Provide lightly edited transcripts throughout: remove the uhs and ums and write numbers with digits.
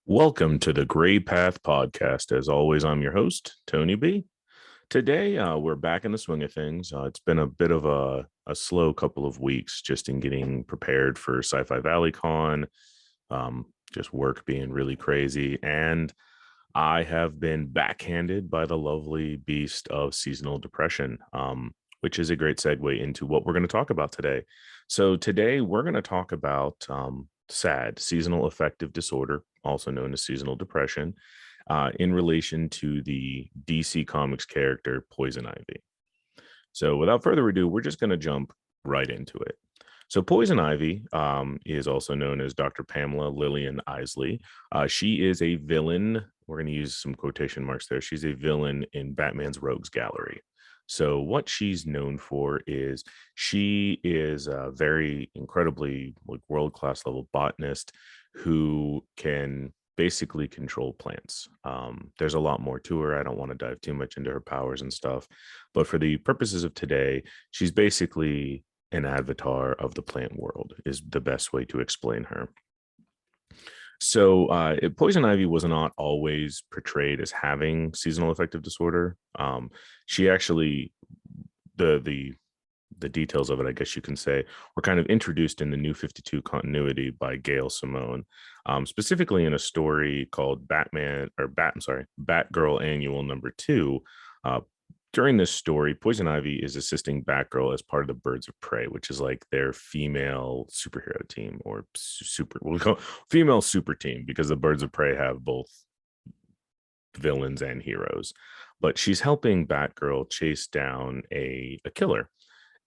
Welcome to the Gray Path Podcast. As always, I'm your host, Tony B. Today, we're back in the swing of things. It's been a bit of a slow couple of weeks just in getting prepared for Sci-Fi Valley Con, just work being really crazy. And I have been backhanded by the lovely beast of seasonal depression, which is a great segue into what we're going to talk about today. So today we're going to talk about SAD, seasonal affective disorder, also known as seasonal depression, in relation to the DC Comics character Poison Ivy. So without further ado, we're just going to jump right into it. So Poison Ivy is also known as Dr. Pamela Lillian Isley. She is a villain. We're going to use some quotation marks there. She's a villain in Batman's Rogues Gallery. So what she's known for is she is a very incredibly world-class level botanist who can basically control plants. There's a lot more to her. I don't want to dive too much into her powers and stuff, but for the purposes of today, she's basically an avatar of the plant world is the best way to explain her. So Poison Ivy was not always portrayed as having seasonal affective disorder. She actually, the details of it, I guess you can say, were kind of introduced in the New 52 continuity by Gail Simone, specifically in a story called Batgirl Annual #2. During this story, Poison Ivy is assisting Batgirl as part of the Birds of Prey, which is like their female superhero team, or we'll call female super team, because the Birds of Prey have both villains and heroes. But she's helping Batgirl chase down a killer.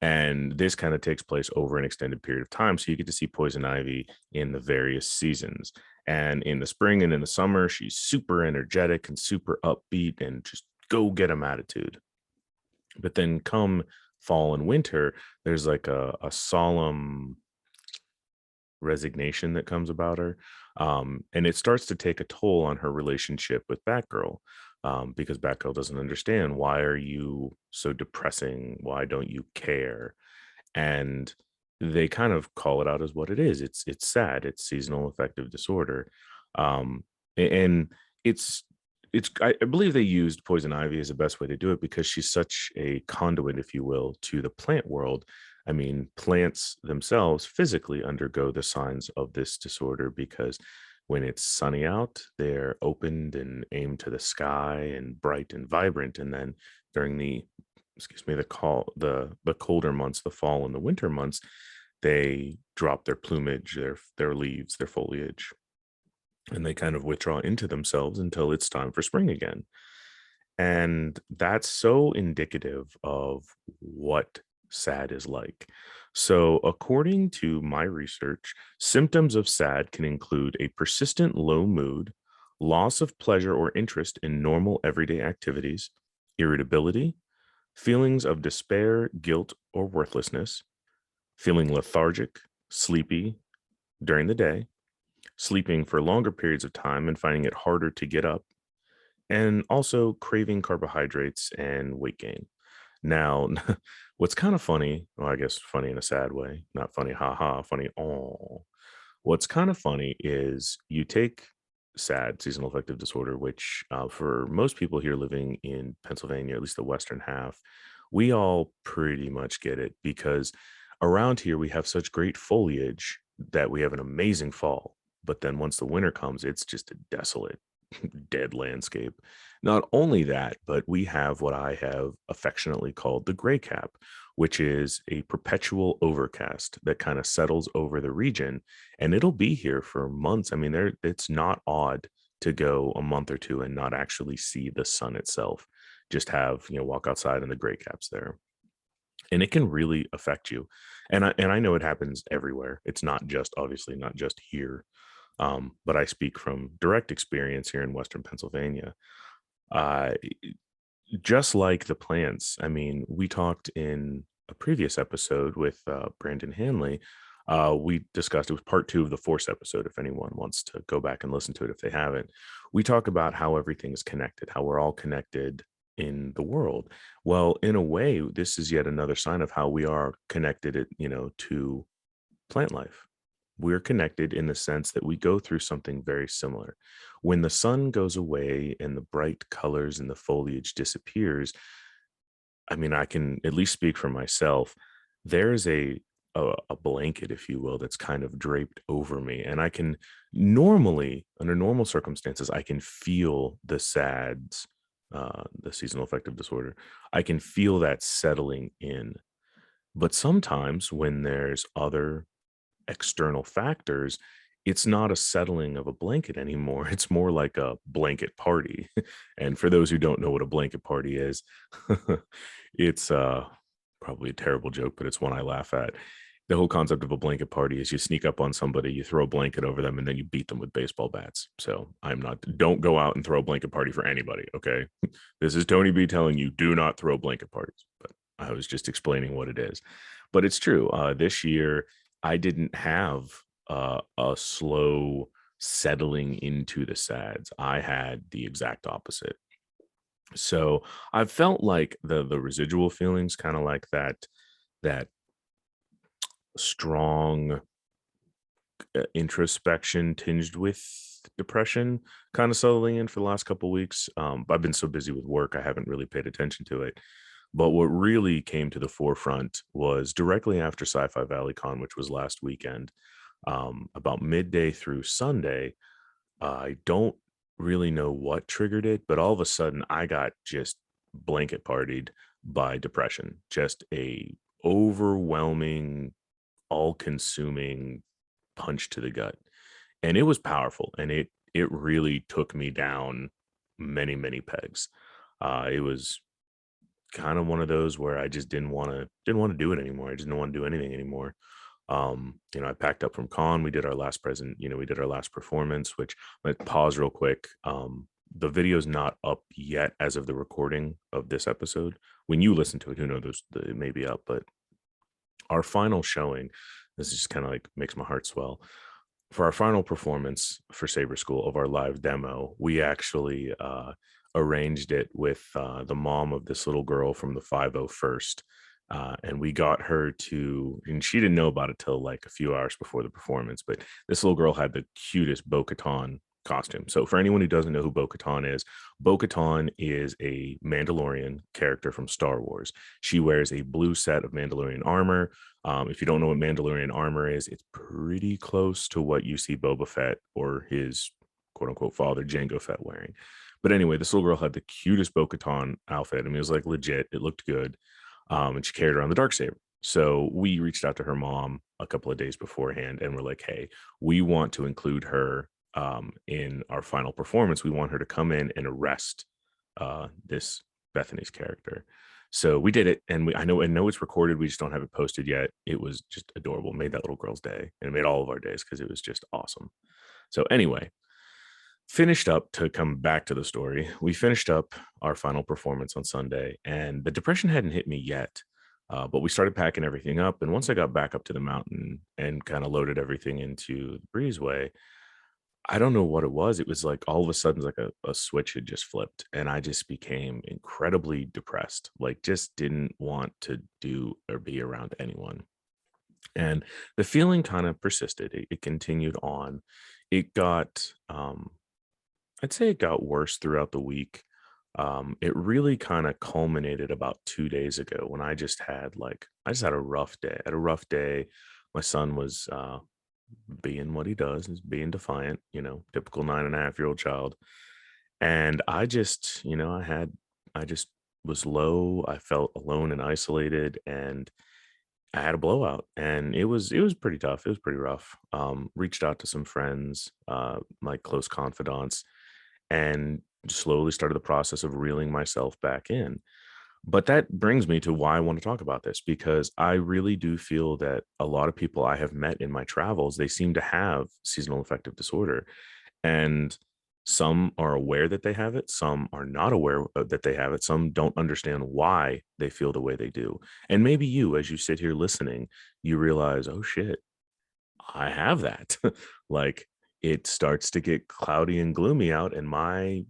And this kind of takes place over an extended period of time. So you get to see Poison Ivy in the various seasons. And in the spring and in the summer, she's super energetic and super upbeat and just go get 'em attitude. But then come fall and winter, there's like a solemn resignation that comes about her. And it starts to take a toll on her relationship with Batgirl, because Batgirl doesn't understand, why are you so depressing? Why don't you care? And they kind of call it out as what it is. It's SAD. It's seasonal affective disorder. And it's I believe they used Poison Ivy as the best way to do it because she's such a conduit, if you will, to the plant world. I mean, plants themselves physically undergo the signs of this disorder because when it's sunny out, they're opened and aimed to the sky and bright and vibrant. And then during the colder months, the fall and the winter months, they drop their plumage, their leaves, their foliage, and they kind of withdraw into themselves until it's time for spring again. And that's so indicative of what SAD is like. So, according to my research, symptoms of SAD can include a persistent low mood, loss of pleasure or interest in normal everyday activities, irritability, feelings of despair, guilt, or worthlessness, feeling lethargic, sleepy during the day, sleeping for longer periods of time and finding it harder to get up, and also craving carbohydrates and weight gain. Now, what's kind of funny, well, I guess funny in a sad way, not funny, haha, funny, oh. What's kind of funny is you take SAD, seasonal affective disorder, which for most people here living in Pennsylvania, at least the western half, we all pretty much get it because around here we have such great foliage that we have an amazing fall. But then once the winter comes, it's just a desolate, dead landscape. Not only that, but we have what I have affectionately called the gray cap, which is a perpetual overcast that kind of settles over the region, and it'll be here for months. I mean, it's not odd to go a month or two and not actually see the sun itself. Just have, walk outside and the gray caps there. And it can really affect you. And I know it happens everywhere. It's not just, obviously not just here. But I speak from direct experience here in Western Pennsylvania. Uh, just like the plants, I mean, we talked in a previous episode with Brandon Hanley. We discussed, it was part 2 of the Force episode. If anyone wants to go back and listen to it, if they haven't, we talk about how everything is connected, how we're all connected in the world. Well, in a way, this is yet another sign of how we are connected, to plant life. we're connected in the sense that we go through something very similar. When the sun goes away and the bright colors and the foliage disappears, I mean, I can at least speak for myself. There's a blanket, if you will, that's kind of draped over me, and I can normally, under normal circumstances, I can feel the SADS, the seasonal affective disorder. I can feel that settling in. But sometimes when there's other external factors, it's not a settling of a blanket anymore. It's more like a blanket party. And for those who don't know what a blanket party is, it's probably a terrible joke, but it's one I laugh at. The whole concept of a blanket party is you sneak up on somebody, you throw a blanket over them, and then you beat them with baseball bats. So don't go out and throw a blanket party for anybody. Okay. This is Tony B telling you, do not throw blanket parties. But I was just explaining what it is. But it's true. This year, I didn't have a slow settling into the SADs. I had the exact opposite. So I felt like the residual feelings, kind of like that strong introspection tinged with depression, kind of settling in for the last couple weeks. I've been so busy with work, I haven't really paid attention to it. But what really came to the forefront was directly after Sci-Fi Valley Con, which was last weekend, about midday through Sunday. I don't really know what triggered it, but all of a sudden I got just blanket partied by depression. Just a overwhelming, all-consuming punch to the gut. And it was powerful, and it really took me down many, many pegs. It was kind of one of those where I just didn't want to do it anymore. I just didn't want to do anything anymore. I packed up from con. We did our last present, we did our last performance, which let pause real quick. The video's not up yet as of the recording of this episode. When you listen to it, who knows, it may be up, but our final showing, this just kind of like makes my heart swell. For our final performance for Saber School of our live demo, we actually arranged it with the mom of this little girl from the 501st. And we got her to, and she didn't know about it till like a few hours before the performance, but this little girl had the cutest Bo-Katan costume. So for anyone who doesn't know who Bo-Katan is a Mandalorian character from Star Wars. She wears a blue set of Mandalorian armor. If you don't know what Mandalorian armor is, it's pretty close to what you see Boba Fett or his quote unquote father, Jango Fett, wearing. But anyway, this little girl had the cutest Bo-Katan outfit. I mean, it was like legit. It looked good. And she carried around the Darksaber. So we reached out to her mom a couple of days beforehand and we're like, hey, we want to include her in our final performance. We want her to come in and arrest this Bethany's character. So we did it, and I know it's recorded. We just don't have it posted yet. It was just adorable. It made that little girl's day, and it made all of our days because it was just awesome. So anyway, finished up to come back to the story. We finished up our final performance on Sunday, and the depression hadn't hit me yet. But we started packing everything up, and once I got back up to the mountain and kind of loaded everything into the breezeway, I don't know what it was. It was like all of a sudden, like a switch had just flipped, and I just became incredibly depressed. Like, just didn't want to do or be around anyone. And the feeling kind of persisted. It continued on. It got, I'd say it got worse throughout the week. It really kind of culminated about 2 days ago when I just had a rough day. I had a rough day. My son was being what he does, is being defiant, typical 9.5-year-old child. And I just, I just was low. I felt alone and isolated, and I had a blowout, and it was pretty tough. It was pretty rough. Reached out to some friends, my close confidants, and slowly started the process of reeling myself back in. But that brings me to why I want to talk about this, because I really do feel that a lot of people I have met in my travels, they seem to have seasonal affective disorder. And some are aware that they have it, some are not aware that they have it, some don't understand why they feel the way they do. And maybe you, as you sit here listening, you realize, oh shit, I have that. Like, it starts to get cloudy and gloomy out, and my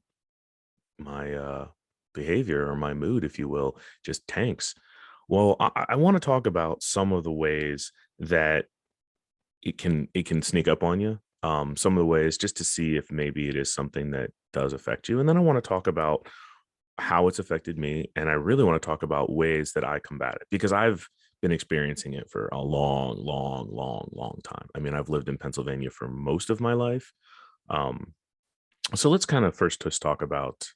behavior, or my mood, if you will, just tanks. Well, I want to talk about some of the ways that it can sneak up on you. Some of the ways, just to see if maybe it is something that does affect you. And then I want to talk about how it's affected me. And I really want to talk about ways that I combat it, because I've been experiencing it for a long, long, long, long time. I mean, I've lived in Pennsylvania for most of my life. Um, so let's kind of first just talk about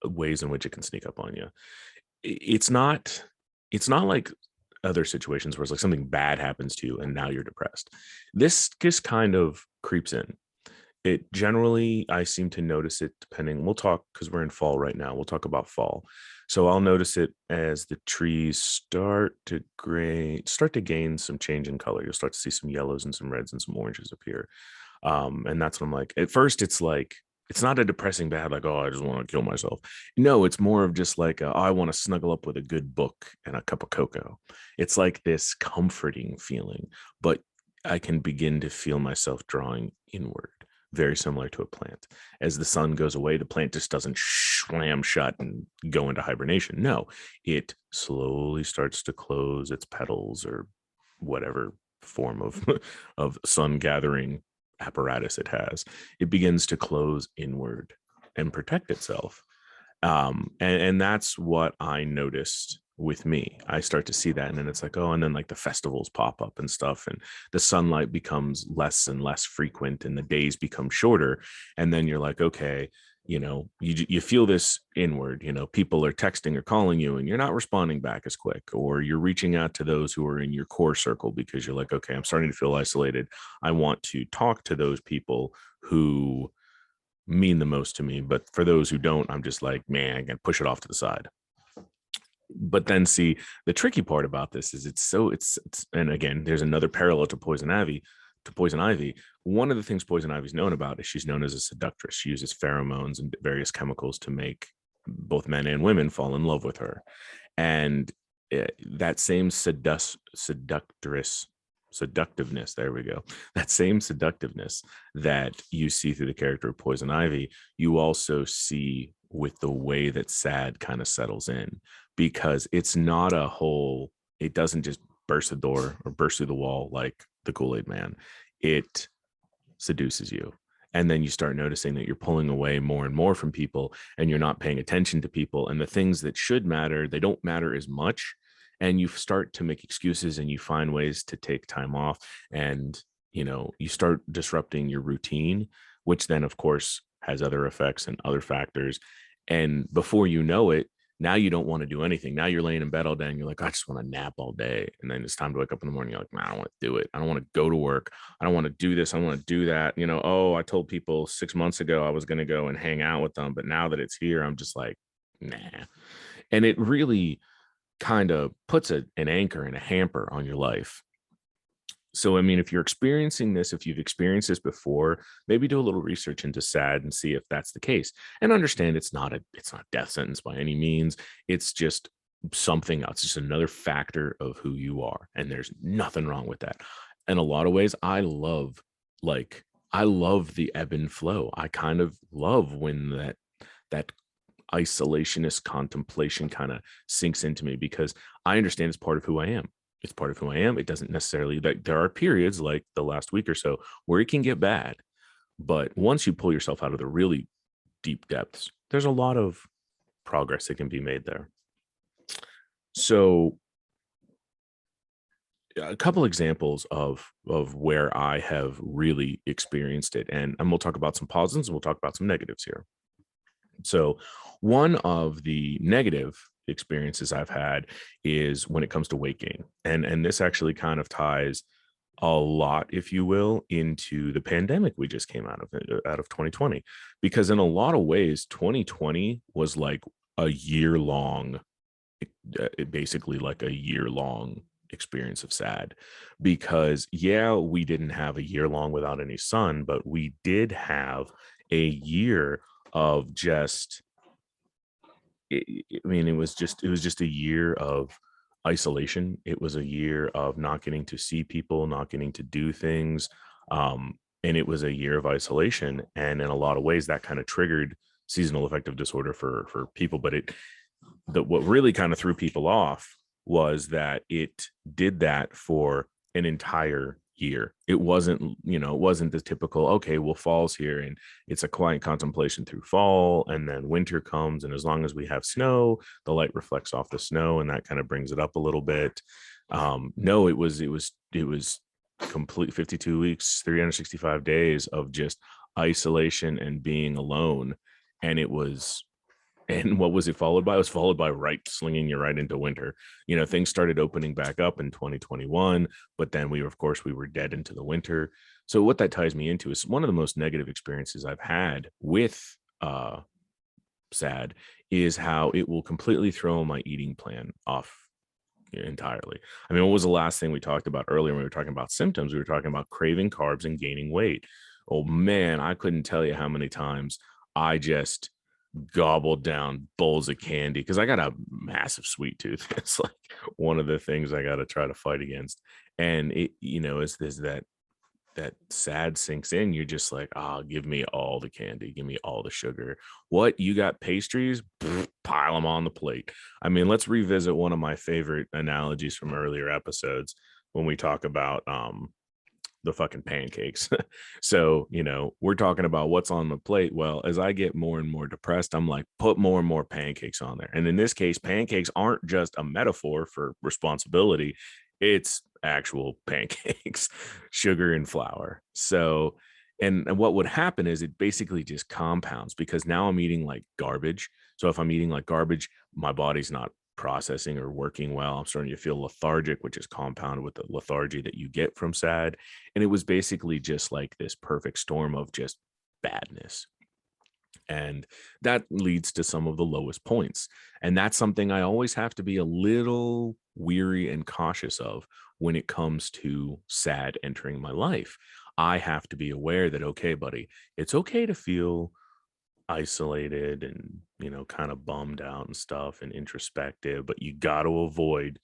ways in which it can sneak up on you. It's not like other situations where it's like something bad happens to you and now you're depressed. This just kind of creeps in. It generally, I seem to notice it depending. We'll talk, because we're in fall right now. We'll talk about fall. So I'll notice it as the trees start to gain some change in color. You'll start to see some yellows and some reds and some oranges appear. And that's when I'm like, at first, it's like, it's not a depressing bad, like, oh, I just want to kill myself. No, it's more of just like, oh, I want to snuggle up with a good book and a cup of cocoa. It's like this comforting feeling, but I can begin to feel myself drawing inward, very similar to a plant. As the sun goes away, the plant just doesn't slam shut and go into hibernation. No, it slowly starts to close its petals, or whatever form of of sun gathering apparatus it has. It begins to close inward and protect itself. And that's what I noticed with me. I start to see that, and then it's like, oh, and then like the festivals pop up and stuff, and the sunlight becomes less and less frequent, and the days become shorter. And then you're like, okay, you feel this inward. People are texting or calling you, and you're not responding back as quick, or you're reaching out to those who are in your core circle, because you're like, okay, I'm starting to feel isolated. I want to talk to those people who mean the most to me, but for those who don't, I'm just like, man, I can push it off to the side. But then, see, the tricky part about this is it's and again, there's another parallel to poison ivy. One of the things poison ivy is known about is she's known as a seductress. She uses pheromones and various chemicals to make both men and women fall in love with her. And that same seductiveness, there we go, that same seductiveness that you see through the character of poison ivy, you also see with the way that S.A.D kind of settles in, because it's not it doesn't just burst the door or burst through the wall like the Kool-Aid man. It seduces you. And then you start noticing that you're pulling away more and more from people, and you're not paying attention to people. And the things that should matter, they don't matter as much. And you start to make excuses, and you find ways to take time off. And, you start disrupting your routine, which then, of course, has other effects and other factors. And before you know it, now you don't want to do anything. Now you're laying in bed all day and you're like, I just want to nap all day. And then it's time to wake up in the morning. You're like, man, I don't want to do it. I don't want to go to work. I don't want to do this. I don't want to do that. Oh, I told people 6 months ago I was going to go and hang out with them. But now that it's here, I'm just like, nah. And it really kind of puts an anchor and a hamper on your life. So, I mean, if you're experiencing this, if you've experienced this before, maybe do a little research into S.A.D and see if that's the case, and understand it's not death sentence by any means. It's just something else, just another factor of who you are. And there's nothing wrong with that. In a lot of ways, I love the ebb and flow. I kind of love when that isolationist contemplation kind of sinks into me, because I understand it's part of who I am. It's part of who I am. It doesn't necessarily, like, there are periods like the last week or so where it can get bad. But once you pull yourself out of the really deep depths, there's a lot of progress that can be made there. So a couple examples of where I have really experienced it, and we'll talk about some positives and we'll talk about some negatives here. So one of the negative experiences I've had is when it comes to weight gain. And this actually kind of ties a lot, if you will, into the pandemic we just came out of 2020. Because in a lot of ways, 2020 was like a year long, basically like a year long experience of S.A.D. Because yeah, we didn't have a year long without any sun, but we did have a year of just, I mean, it was just a year of isolation. It was a year of not getting to see people, not getting to do things. And it was a year of isolation. And in a lot of ways that kind of triggered seasonal affective disorder for people. But what really kind of threw people off was that it did that for an entire year. It wasn't, it wasn't the typical, okay, well, fall's here and it's a quiet contemplation through fall, and then winter comes, and as long as we have snow, the light reflects off the snow and that kind of brings it up a little bit. No, it was complete 52 weeks, 365 days of just isolation and being alone. And it was, and what was it followed by? It was followed by slinging you right into winter. Things started opening back up in 2021, but then we were dead into the winter. So what that ties me into is one of the most negative experiences I've had with SAD is how it will completely throw my eating plan off entirely. I mean, what was the last thing we talked about earlier when we were talking about symptoms? We were talking about craving carbs and gaining weight. Oh man, I couldn't tell you how many times I just gobbled down bowls of candy because I got a massive sweet tooth. It's like one of the things I got to try to fight against. And it, is this that SAD sinks in. You're just like, give me all the candy, give me all the sugar. What, you got pastries? Pfft, pile them on the plate. I mean, let's revisit one of my favorite analogies from earlier episodes when we talk about the fucking pancakes. So, we're talking about what's on the plate. Well, as I get more and more depressed, I'm like, put more and more pancakes on there. And in this case, pancakes aren't just a metaphor for responsibility, it's actual pancakes, sugar and flour. So, and what would happen is it basically just compounds because now I'm eating like garbage. So if I'm eating like garbage, my body's not processing or working well. I'm starting to feel lethargic, which is compounded with the lethargy that you get from SAD. And it was basically just like this perfect storm of just badness. And that leads to some of the lowest points. And that's something I always have to be a little weary and cautious of when it comes to SAD entering my life. I have to be aware that, okay, buddy, it's okay to feel isolated and kind of bummed out and stuff and introspective, but you got to avoid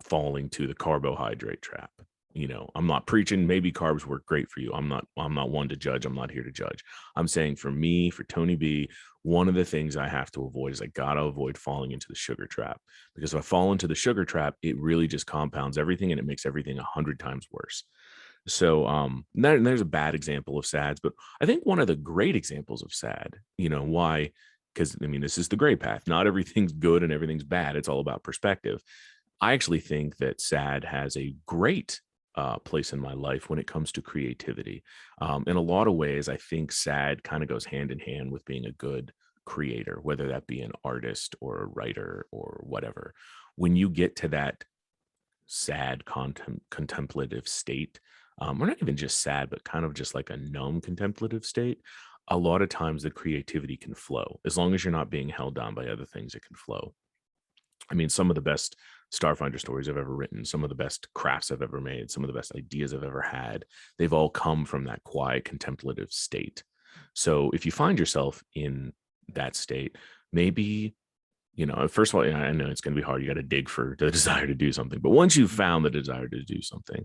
falling to the carbohydrate trap. I'm not preaching maybe carbs work great for you. I'm not one to judge. I'm not here to judge. I'm saying for me, for Tony B, one of the things I have to avoid is I gotta avoid falling into the sugar trap, because if I fall into the sugar trap, it really just compounds everything and it makes everything 100 times worse. So there's a bad example of SADs, but I think one of the great examples of SAD, why? Because I mean, this is the gray path. Not everything's good and everything's bad. It's all about perspective. I actually think that SAD has a great place in my life when it comes to creativity. In a lot of ways, I think SAD kind of goes hand in hand with being a good creator, whether that be an artist or a writer or whatever. When you get to that SAD contemplative state, or not even just sad, but kind of just like a numb contemplative state, a lot of times the creativity can flow. As long as you're not being held down by other things, it can flow. I mean, some of the best Starfinder stories I've ever written, some of the best crafts I've ever made, some of the best ideas I've ever had, they've all come from that quiet contemplative state. So if you find yourself in that state, maybe, first of all, I know it's going to be hard. You got to dig for the desire to do something. But once you've found the desire to do something,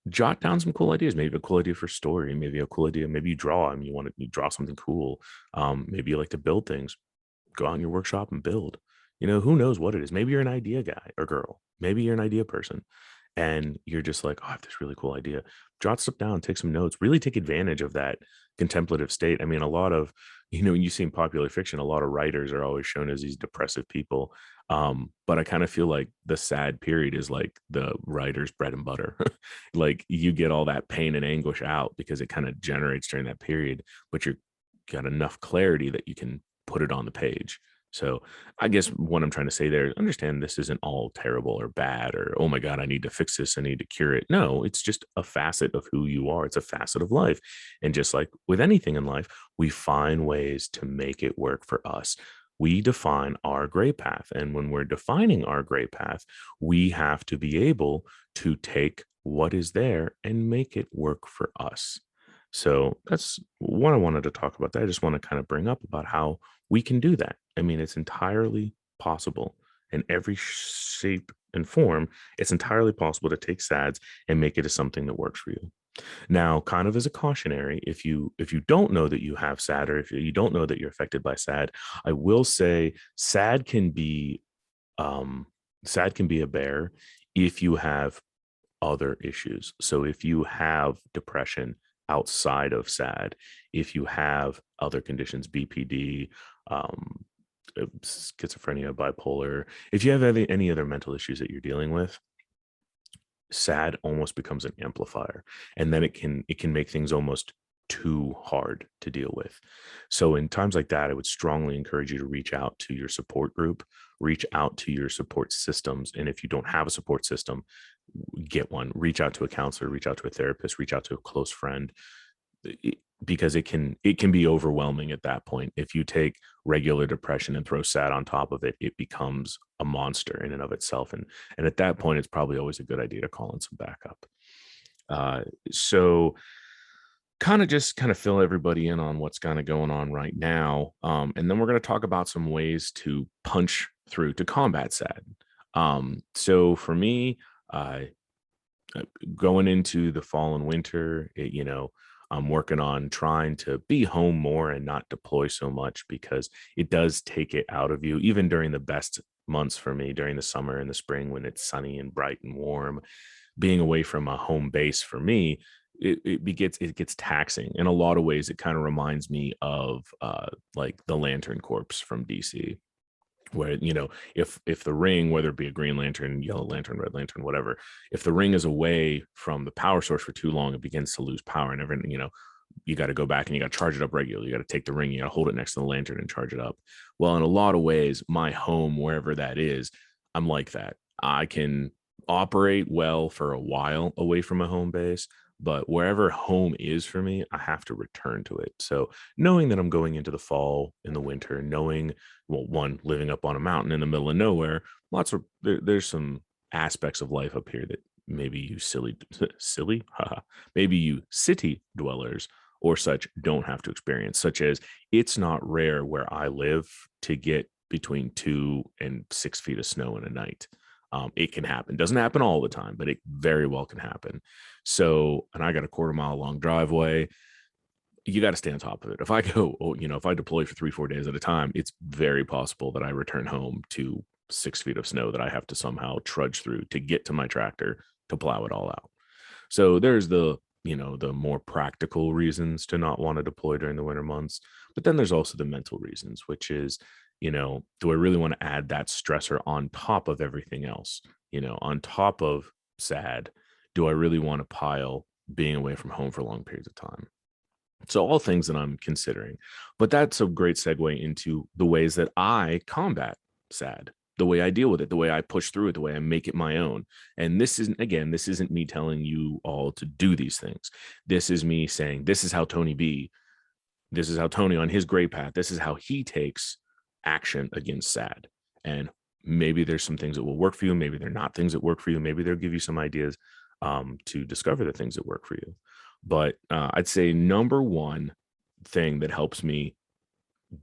jot down some cool ideas. Maybe a cool idea for a story, maybe a cool idea. Maybe you draw. I mean, you draw something cool. Maybe you like to build things. Go out in your workshop and build. Who knows what it is? Maybe you're an idea guy or girl. Maybe you're an idea person and you're just like, oh, I have this really cool idea. Jot stuff down, take some notes, really take advantage of that contemplative state. I mean, a lot of, when you see in popular fiction, a lot of writers are always shown as these depressive people. But I kind of feel like the SAD period is like the writer's bread and butter. Like you get all that pain and anguish out because it kind of generates during that period, but you're got enough clarity that you can put it on the page. So I guess what I'm trying to say there is understand this isn't all terrible or bad or, oh my God, I need to fix this. I need to cure it. No, it's just a facet of who you are. It's a facet of life. And just like with anything in life, we find ways to make it work for us. We define our gray path. And when we're defining our gray path, we have to be able to take what is there and make it work for us. So that's what I wanted to talk about. That I just want to kind of bring up about how we can do that. I mean, it's entirely possible in every shape and form. It's entirely possible to take SADs and make it as something that works for you. Now, kind of as a cautionary, if you don't know that you have SAD or if you don't know that you're affected by SAD, I will say um, SAD can be a bear if you have other issues. So if you have depression outside of SAD, if you have other conditions, BPD, um, schizophrenia, bipolar, if you have any other mental issues that you're dealing with, SAD almost becomes an amplifier, and then it can make things almost too hard to deal with. So in times like that, I would strongly encourage you to reach out to your support group, reach out to your support systems, and if you don't have a support system, get one. Reach out to a counselor, reach out to a therapist, reach out to a close friend, because it can be overwhelming at that point. If you take regular depression and throw SAD on top of it, it becomes a monster in and of itself, and at that point it's probably always a good idea to call in some backup. So kind of fill everybody in on what's kind of going on right now, and then we're going to talk about some ways to punch through to combat SAD. So for me, uh, going into the fall and winter, I'm working on trying to be home more and not deploy so much, because it does take it out of you, even during the best months for me, during the summer and the spring when it's sunny and bright and warm. Being away from a home base for me, it gets taxing in a lot of ways. It kind of reminds me of like the Lantern Corps from DC, where if the ring, whether it be a green lantern, yellow lantern, red lantern, whatever, if the ring is away from the power source for too long, it begins to lose power, and everything, you got to go back and you got to charge it up regularly. You got to take the ring, you got to hold it next to the lantern and charge it up. Well, in a lot of ways, my home, wherever that is, I'm like that. I can operate well for a while away from a home base, but wherever home is for me, I have to return to it. So knowing that I'm going into the fall and the winter, knowing, well, one, living up on a mountain in the middle of nowhere, there's some aspects of life up here that maybe you silly haha, maybe you city dwellers or such don't have to experience, such as it's not rare where I live to get between 2 and 6 feet of snow in a night. It can happen. Doesn't happen all the time, but it very well can happen. So, and I got a quarter-mile long driveway. You got to stay on top of it. If I go, if I deploy for 3, 4 days at a time, it's very possible that I return home to 6 feet of snow that I have to somehow trudge through to get to my tractor to plow it all out. So there's the more practical reasons to not want to deploy during the winter months. But then there's also the mental reasons, which is, do I really want to add that stressor on top of everything else? On top of SAD, do I really want to pile being away from home for long periods of time? So all things that I'm considering. But that's a great segue into the ways that I combat SAD, the way I deal with it, the way I push through it, the way I make it my own. And this isn't me telling you all to do these things. This is me saying, this is how Tony on his gray path, this is how he takes action against SAD. And maybe there's some things that will work for you. Maybe they're not things that work for you. Maybe they'll give you some ideas to discover the things that work for you. But I'd say number one thing that helps me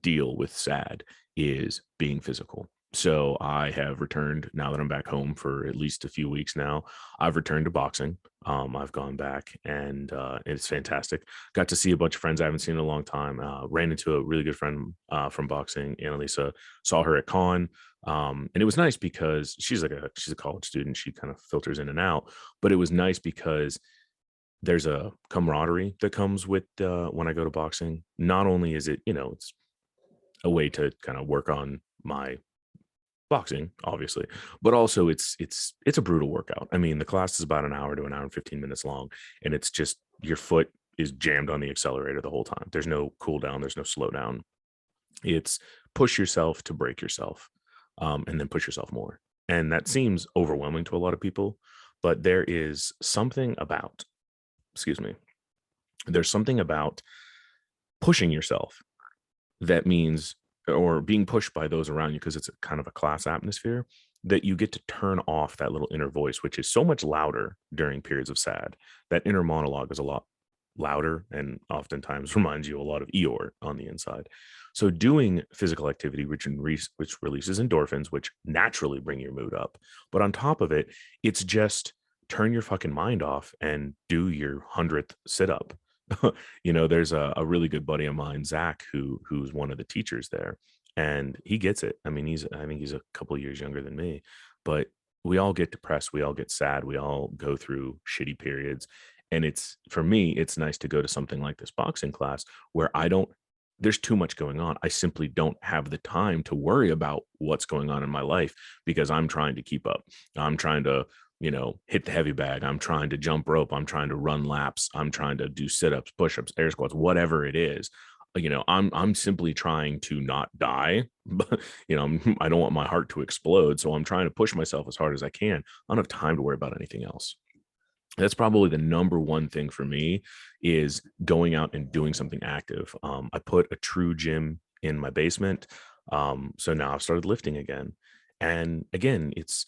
deal with SAD is being physical. So I have returned, now that I'm back home for at least a few weeks now. I've returned to boxing. I've gone back, and it's fantastic. Got to see a bunch of friends I haven't seen in a long time. Ran into a really good friend from boxing, Annalisa. Saw her at con, and it was nice because she's a college student. She kind of filters in and out, but it was nice because there's a camaraderie that comes with when I go to boxing. Not only is it, it's a way to kind of work on my boxing, obviously, but also it's a brutal workout. I mean, the class is about an hour to an hour and 15 minutes long, and it's just your foot is jammed on the accelerator the whole time. There's no cool down, there's no slow down. It's push yourself to break yourself, and then push yourself more. And that seems overwhelming to a lot of people, but there is something about, excuse me, there's something about pushing yourself that means, or being pushed by those around you, because it's a kind of a class atmosphere, that you get to turn off that little inner voice, which is so much louder during periods of SAD. That inner monologue is a lot louder and oftentimes reminds you a lot of Eeyore on the inside. So doing physical activity, which releases endorphins, which naturally bring your mood up. But on top of it, it's just turn your fucking mind off and do your 100th sit up. There's a really good buddy of mine, Zach, who's one of the teachers there, and he gets it. I mean, I think he's a couple of years younger than me, but we all get depressed, we all get sad, we all go through shitty periods. And it's for me, it's nice to go to something like this boxing class where I don't there's too much going on. I simply don't have the time to worry about what's going on in my life because I'm trying to keep up. I'm trying to, hit the heavy bag. I'm trying to jump rope. I'm trying to run laps. I'm trying to do sit-ups, push-ups, air squats, whatever it is. I'm simply trying to not die. But I don't want my heart to explode. So I'm trying to push myself as hard as I can. I don't have time to worry about anything else. That's probably the number one thing for me is going out and doing something active. I put a true gym in my basement. So now I've started lifting again. And again, it's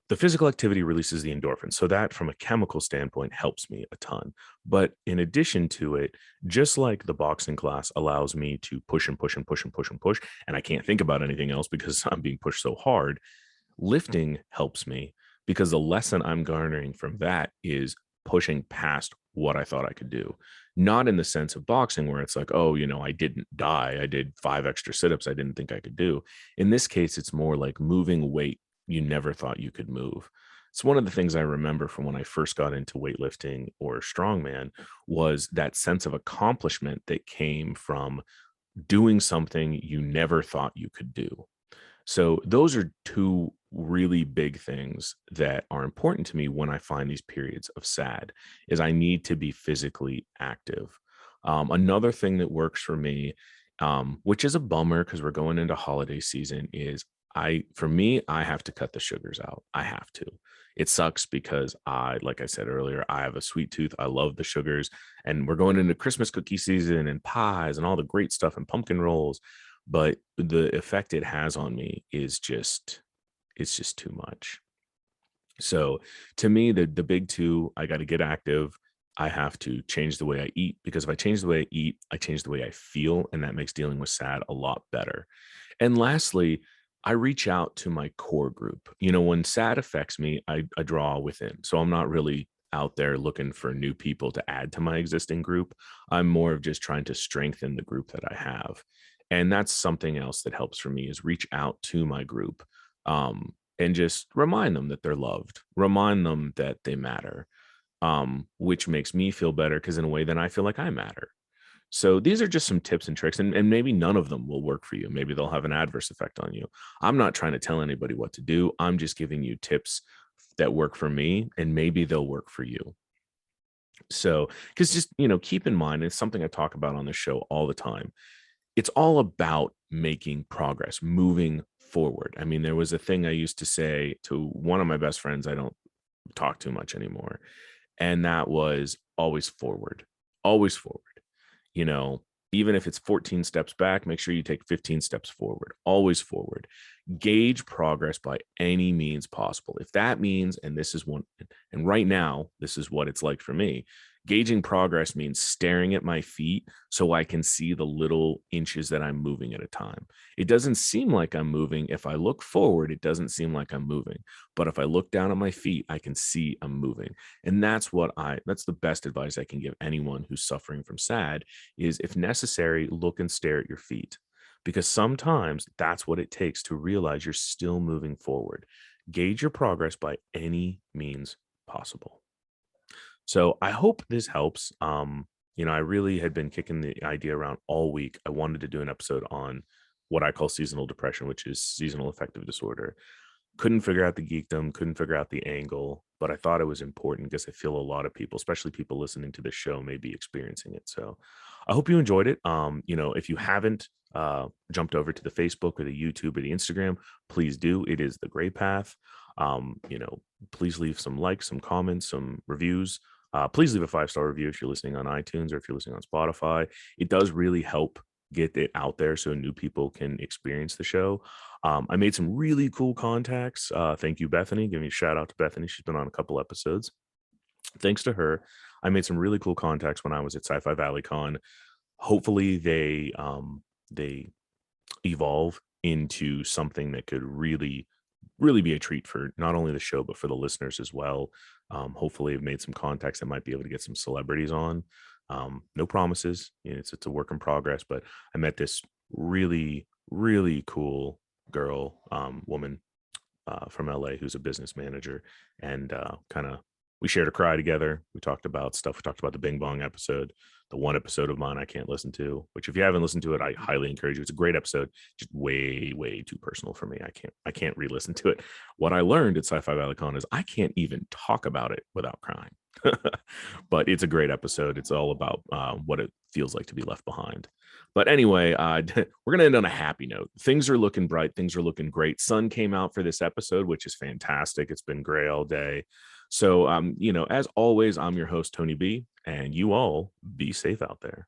the physical activity releases the endorphins. So that from a chemical standpoint helps me a ton. But in addition to it, just like the boxing class allows me to push and push and push and push and push, and I can't think about anything else because I'm being pushed so hard, lifting helps me because the lesson I'm garnering from that is pushing past what I thought I could do. Not in the sense of boxing where it's like, oh, I didn't die. I did 5 extra sit-ups I didn't think I could do. In this case, it's more like moving weight you never thought you could move. It's one of the things I remember from when I first got into weightlifting or strongman was that sense of accomplishment that came from doing something you never thought you could do. So those are two really big things that are important to me when I find these periods of sad is I need to be physically active. Another thing that works for me, which is a bummer because we're going into holiday season, is for me, I have to cut the sugars out. I have to. It sucks because like I said earlier, I have a sweet tooth. I love the sugars, and we're going into Christmas cookie season and pies and all the great stuff and pumpkin rolls, but the effect it has on me is just it's just too much. So to me, the big two, I got to get active. I have to change the way I eat because if I change the way I eat, I change the way I feel, and that makes dealing with sad a lot better. And lastly, I reach out to my core group. When sad affects me, I draw within. So I'm not really out there looking for new people to add to my existing group. I'm more of just trying to strengthen the group that I have. And that's something else that helps for me is reach out to my group. And just remind them that they're loved, remind them that they matter, which makes me feel better because in a way, then I feel like I matter. So these are just some tips and tricks, and maybe none of them will work for you. Maybe they'll have an adverse effect on you. I'm not trying to tell anybody what to do. I'm just giving you tips that work for me, and maybe they'll work for you. So, because just, keep in mind, it's something I talk about on the show all the time. It's all about making progress, moving forward. I mean, there was a thing I used to say to one of my best friends I don't talk too much anymore, and that was always forward, always forward. You know, even if it's 14 steps back, make sure you take 15 steps forward, always forward. Gauge progress by any means possible. If that means, and this is one, and right now, this is what it's like for me. Gauging progress means staring at my feet so I can see the little inches that I'm moving at a time. It doesn't seem like I'm moving. If I look forward, it doesn't seem like I'm moving. But if I look down at my feet, I can see I'm moving. And that's the best advice I can give anyone who's suffering from SAD is if necessary, look and stare at your feet because sometimes that's what it takes to realize you're still moving forward. Gauge your progress by any means possible. So I hope this helps. I really had been kicking the idea around all week. I wanted to do an episode on what I call seasonal depression, which is seasonal affective disorder. Couldn't figure out the geekdom, couldn't figure out the angle, but I thought it was important because I feel a lot of people, especially people listening to this show, may be experiencing it. So I hope you enjoyed it. If you haven't jumped over to the Facebook or the YouTube or the Instagram, please do. It is the Gray Path. Please leave some likes, some comments, some reviews. Please leave a 5-star review if you're listening on iTunes or if you're listening on Spotify. It does really help get it out there so new people can experience the show. I made some really cool contacts. Thank you, Bethany. Give me a shout out to Bethany. She's been on a couple episodes. Thanks to her, I made some really cool contacts when I was at Sci-Fi Valley Con. Hopefully, they evolve into something that could really, really be a treat for not only the show but for the listeners as well. Hopefully, I've made some contacts that might be able to get some celebrities on. No promises. It's a work in progress, but I met this really, really cool girl, woman from LA who's a business manager, and kind of we shared a cry together. We talked about stuff. We talked about the Bing Bong episode, the one episode of mine I can't listen to, which if you haven't listened to it, I highly encourage you. It's a great episode, just way too personal for me. I can't re-listen to it. What I learned at Sci-Fi Valley Con is I can't even talk about it without crying. But it's a great episode. It's all about what it feels like to be left behind. But anyway, we're going to end on a happy note. Things are looking bright. Things are looking great. Sun came out for this episode, which is fantastic. It's been gray all day. So, as always, I'm your host, Tony B, and you all be safe out there.